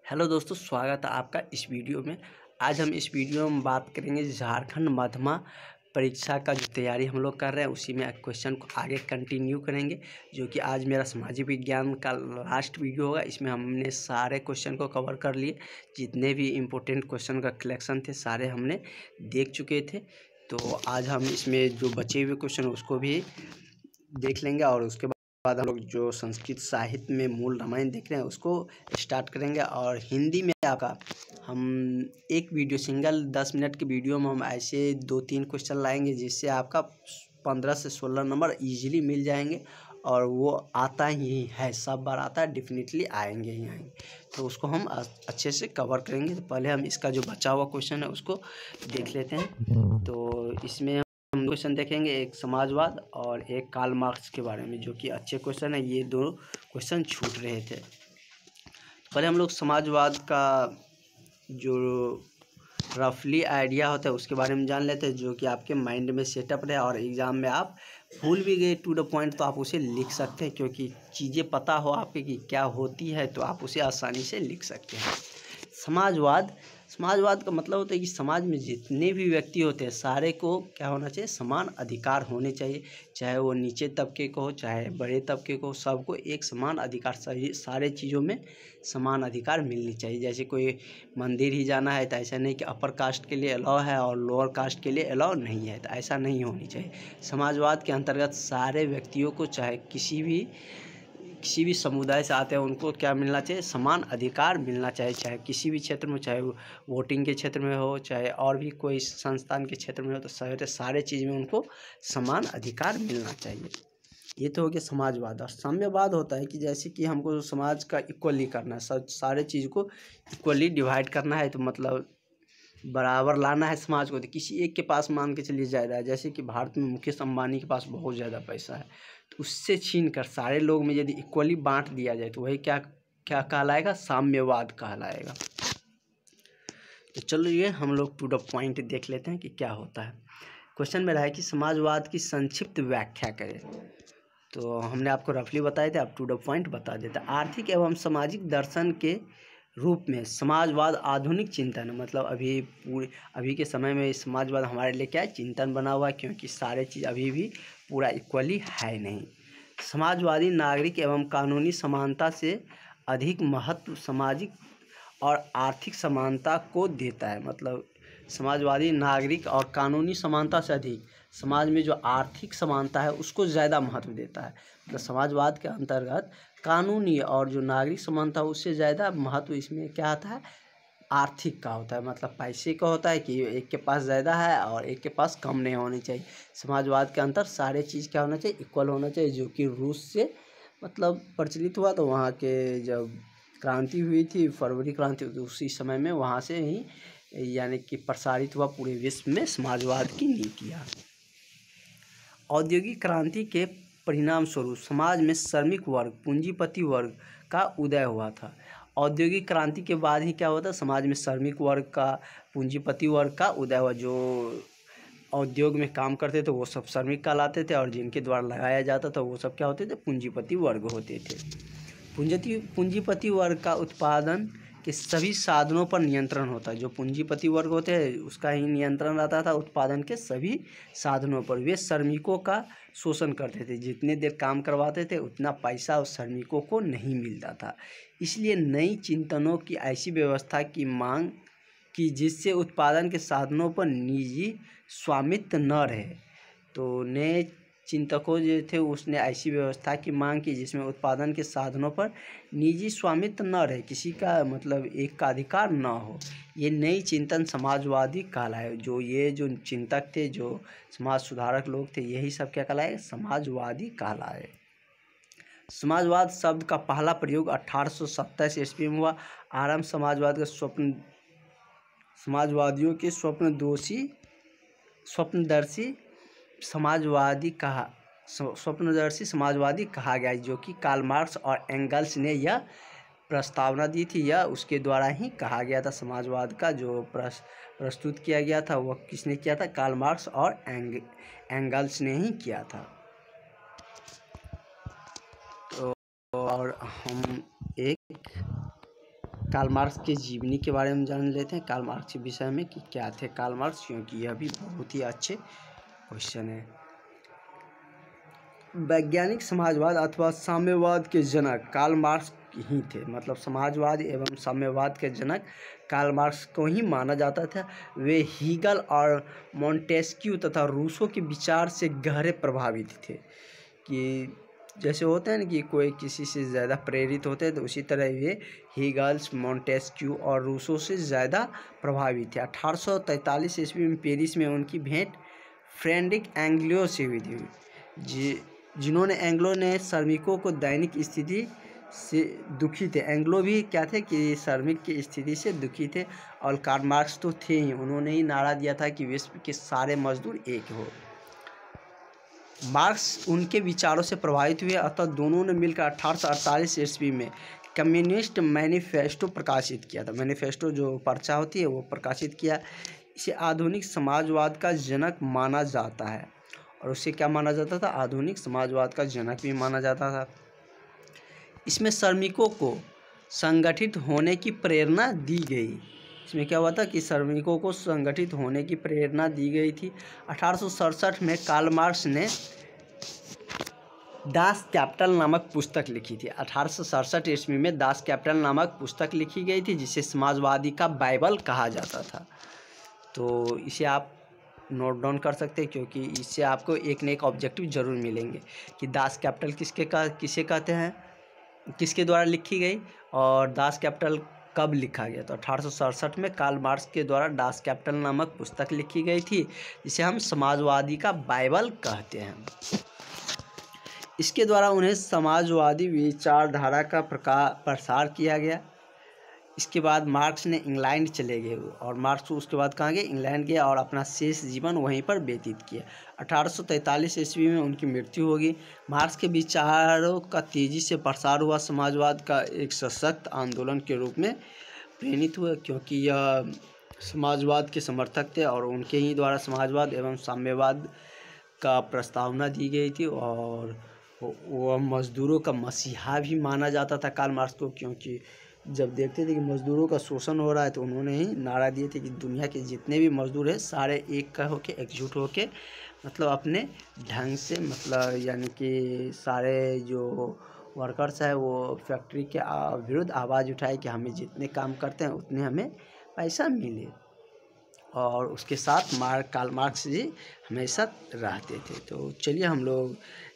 Hello दोस्तों, स्वागत है आपका इस वीडियो में। आज हम इस वीडियो में बात करेंगे झारखंड माध्यमा परीक्षा का जो तैयारी हम लोग कर रहे हैं उसी में क्वेश्चन को आगे कंटिन्यू करेंगे, जो कि आज मेरा सामाजिक विज्ञान का लास्ट वीडियो होगा। इसमें हमने सारे क्वेश्चन को कवर कर लिए, जितने भी इम्पोर्टेंट क्वेश्चन का कलेक्शन थे सारे हमने देख चुके थे। तो आज हम इसमें जो बचे हुए क्वेश्चन उसको भी देख लेंगे और उसके बाद हम लोग जो संस्कृत साहित्य में मूल रामायण देख रहे हैं उसको स्टार्ट करेंगे। और हिंदी में आपका हम एक वीडियो सिंगल 10 मिनट के वीडियो में हम ऐसे 2-3 क्वेश्चन लाएंगे जिससे आपका 15 से 16 नंबर इजीली मिल जाएंगे। और वो आता ही है, सब बार आता है, डेफिनेटली आएंगे ही आएंगे। तो उसको हम अच्छे से कवर करेंगे। तो पहले हम इसका जो बचा हुआ क्वेश्चन है उसको देख लेते हैं। तो इसमें हम क्वेश्चन देखेंगे, एक समाजवाद और एक कार्ल मार्क्स के बारे में, जो कि अच्छे क्वेश्चन है। ये दो क्वेश्चन छूट रहे थे। पहले हम लोग समाजवाद का जो रफली आइडिया होता है उसके बारे में जान लेते हैं, जो कि आपके माइंड में सेटअप रहे और एग्ज़ाम में आप भूल भी गए टू द पॉइंट तो आप उसे लिख सकते हैं, क्योंकि चीज़ें पता हो आपके कि क्या होती है तो आप उसे आसानी से लिख सकते हैं। समाजवाद का मतलब होता है कि समाज में जितने भी व्यक्ति होते हैं सारे को क्या होना चाहिए, समान अधिकार होने चाहिए। चाहे वो नीचे तबके को हो चाहे बड़े तबके को हो, सबको एक समान अधिकार, सारे चीज़ों में समान अधिकार मिलनी चाहिए। जैसे कोई मंदिर ही जाना है तो ऐसा नहीं कि अपर कास्ट के लिए अलाउ है और लोअर कास्ट के लिए अलाउ नहीं है, तो ऐसा नहीं होनी चाहिए। समाजवाद के अंतर्गत सारे व्यक्तियों को, चाहे किसी भी समुदाय से आते हैं, उनको क्या मिलना चाहिए, समान अधिकार मिलना चाहिए। चाहे किसी भी क्षेत्र में, चाहे वोटिंग के क्षेत्र में हो चाहे और भी कोई संस्थान के क्षेत्र में हो, तो सारे चीज़ में उनको समान अधिकार मिलना चाहिए। ये तो हो गया समाजवाद। और साम्यवाद होता है कि जैसे कि हमको समाज का इक्वली करना है, सारे चीज़ को इक्वली डिवाइड करना है, तो मतलब बराबर लाना है समाज को। तो किसी एक के पास मान के चलिए ज़्यादा है, जैसे कि भारत में मुकेश अंबानी के पास बहुत ज़्यादा पैसा है, तो उससे छीन कर सारे लोग में यदि इक्वली बांट दिया जाए तो वही क्या क्या कहलाएगा, साम्यवाद कहलाएगा। तो चलिए हम लोग टू द पॉइंट देख लेते हैं कि क्या होता है। क्वेश्चन में रहा है कि समाजवाद की संक्षिप्त व्याख्या करें। तो हमने आपको रफली बताए थे, आप टू द पॉइंट बता देते। आर्थिक एवं सामाजिक दर्शन के रूप में समाजवाद आधुनिक चिंतन, मतलब अभी के समय में समाजवाद हमारे लिए क्या है, चिंतन बना हुआ है, क्योंकि सारे चीज़ अभी भी पूरा इक्वली है नहीं। समाजवादी नागरिक एवं कानूनी समानता से अधिक महत्व सामाजिक और आर्थिक समानता को देता है। मतलब समाजवादी नागरिक और कानूनी समानता से अधिक समाज में जो आर्थिक समानता है उसको ज़्यादा महत्व देता है। मतलब समाजवाद के अंतर्गत कानूनी और जो नागरिक समानता है उससे ज़्यादा महत्व इसमें क्या आता है, आर्थिक का होता है। मतलब पैसे का होता है कि एक के पास ज़्यादा है और एक के पास कम नहीं होनी चाहिए। समाजवाद के अंतर सारे चीज़ क्या होना चाहिए, इक्वल होना चाहिए। जो कि रूस से मतलब प्रचलित हुआ, तो वहाँ के जब क्रांति हुई थी, फरवरी क्रांति, तो उसी समय में वहाँ से ही यानी कि प्रसारित हुआ पूरे विश्व में समाजवाद की नीतियाँ। औद्योगिक क्रांति के परिणाम स्वरूप समाज में श्रमिक वर्ग, पूंजीपति वर्ग का उदय हुआ था। औद्योगिक क्रांति के बाद ही क्या होता, समाज में श्रमिक वर्ग का, पूंजीपति वर्ग का उदय हुआ। जो उद्योग में काम करते थे वो सब श्रमिक कहलाते थे, और जिनके द्वारा लगाया जाता था वो सब क्या होते थे, पूंजीपति वर्ग होते थे। पूंजीपति वर्ग का उत्पादन के सभी साधनों पर नियंत्रण होता है। जो पूंजीपति वर्ग होते हैं उसका ही नियंत्रण रहता था उत्पादन के सभी साधनों पर। वे श्रमिकों का शोषण करते थे, जितने देर काम करवाते थे उतना पैसा उस श्रमिकों को नहीं मिलता था। इसलिए नई चिंतनों की ऐसी व्यवस्था की मांग की जिससे उत्पादन के साधनों पर निजी स्वामित्व न रहे। तो नए चिंतकों जो थे उसने ऐसी व्यवस्था की मांग की जिसमें उत्पादन के साधनों पर निजी स्वामित्व न रहे, किसी का मतलब एक का अधिकार न हो। ये नई चिंतन समाजवादी कहलाए। जो चिंतक थे, जो समाज सुधारक लोग थे, यही सब क्या कहलाए, समाजवादी कहलाए। समाजवाद शब्द का पहला प्रयोग 1827 ईस्वी में हुआ। आरंभ समाजवादियों के स्वप्नदर्शी समाजवादी कहा गया, जो कि कार्ल मार्क्स और एंगल्स ने यह प्रस्तावना दी थी। यह उसके द्वारा ही कहा गया था। समाजवाद का जो प्रस्तुत किया गया था वह किसने किया था, कार्ल मार्क्स और एंगल्स ने ही किया था। तो और हम एक कार्ल मार्क्स के जीवनी के बारे में जान लेते हैं, कार्ल मार्क्स के विषय में कि क्या थे कार्ल मार्क्स, क्योंकि यह भी बहुत ही अच्छे क्वेश्चन है। वैज्ञानिक समाजवाद अथवा साम्यवाद के जनक कार्ल मार्क्स ही थे, मतलब समाजवाद एवं साम्यवाद के जनक कार्ल मार्क्स को ही माना जाता था। वे हीगल और मॉन्टेस्क्यू तथा रूसो के विचार से गहरे प्रभावित थे, कि जैसे होता है ना कि कोई किसी से ज़्यादा प्रेरित होते हैं, तो उसी तरह ये हीगल्स, मॉन्टेस्क्यू और रूसो से ज़्यादा प्रभावित थे। 1843 ईस्वी में पेरिस में उनकी भेंट फ्रेडरिक एंग्लो से हुई थी, जिन्होंने एंग्लो ने श्रमिकों को दैनिक स्थिति से दुखी थे। एंग्लो भी क्या थे कि श्रमिक की स्थिति से दुखी थे, और कार्ल मार्क्स तो थे ही, उन्होंने ही नारा दिया था कि विश्व के सारे मजदूर एक हो। मार्क्स उनके विचारों से प्रभावित हुए, अतः दोनों ने मिलकर 1848 ईस्वी में कम्युनिस्ट मैनिफेस्टो प्रकाशित किया था। मैनिफेस्टो जो पर्चा होती है वो प्रकाशित किया। इसे आधुनिक समाजवाद का जनक माना जाता है, और उसे क्या माना जाता था, आधुनिक समाजवाद का जनक भी माना जाता था। इसमें श्रमिकों को संगठित होने की प्रेरणा दी गई। इसमें क्या हुआ था कि श्रमिकों को संगठित होने की प्रेरणा दी गई थी। 1867 में कार्ल मार्क्स ने दास कैपिटल नामक पुस्तक लिखी थी। 1867 ईस्वी में दास कैपिटल नामक पुस्तक लिखी गई थी, जिसे समाजवादी का बाइबल कहा जाता था। तो इसे आप नोट डाउन कर सकते हैं, क्योंकि इससे आपको एक न एक ऑब्जेक्टिव जरूर मिलेंगे कि दास कैपिटल किसे कहते हैं, किसके द्वारा लिखी गई, और दास कैपिटल कब लिखा गया। तो 1867 में कार्ल मार्क्स के द्वारा दास कैपिटल नामक पुस्तक लिखी गई थी, जिसे हम समाजवादी का बाइबल कहते हैं। इसके द्वारा उन्हें समाजवादी विचारधारा का प्रसार किया गया। इसके बाद मार्क्स ने इंग्लैंड चले गए, और मार्क्स उसके बाद कहाँ गए, इंग्लैंड गए, और अपना शेष जीवन वहीं पर व्यतीत किया। 1843 ईस्वी में उनकी मृत्यु होगी। मार्क्स के विचारों का तेज़ी से प्रसार हुआ, समाजवाद का एक सशक्त आंदोलन के रूप में प्रेरित हुआ, क्योंकि यह समाजवाद के समर्थक थे, और उनके ही द्वारा समाजवाद एवं साम्यवाद का प्रस्तावना दी गई थी। और वह मजदूरों का मसीहा भी माना जाता था कार्ल मार्क्स को, क्योंकि जब देखते थे कि मजदूरों का शोषण हो रहा है, तो उन्होंने ही नारा दिए थे कि दुनिया के जितने भी मजदूर हैं सारे एक का होके, एकजुट होके, मतलब अपने ढंग से, मतलब यानी कि सारे जो वर्कर्स है वो फैक्ट्री के विरुद्ध आवाज़ उठाए कि हमें जितने काम करते हैं उतने हमें पैसा मिले। और उसके साथ कार्ल मार्क्स जी हमेशा रहते थे। तो चलिए, हम लोग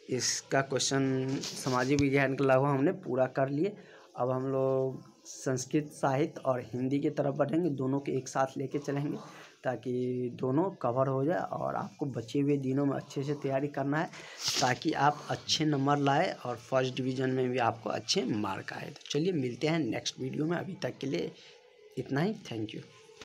इसका क्वेश्चन सामाजिक विज्ञान का लगभग हमने पूरा कर लिए। अब हम लोग संस्कृत साहित्य और हिंदी की तरफ बढ़ेंगे, दोनों के एक साथ लेके चलेंगे, ताकि दोनों कवर हो जाए। और आपको बचे हुए दिनों में अच्छे से तैयारी करना है, ताकि आप अच्छे नंबर लाए और फर्स्ट डिवीज़न में भी आपको अच्छे मार्क आए। तो चलिए मिलते हैं नेक्स्ट वीडियो में, अभी तक के लिए इतना ही। Thank you.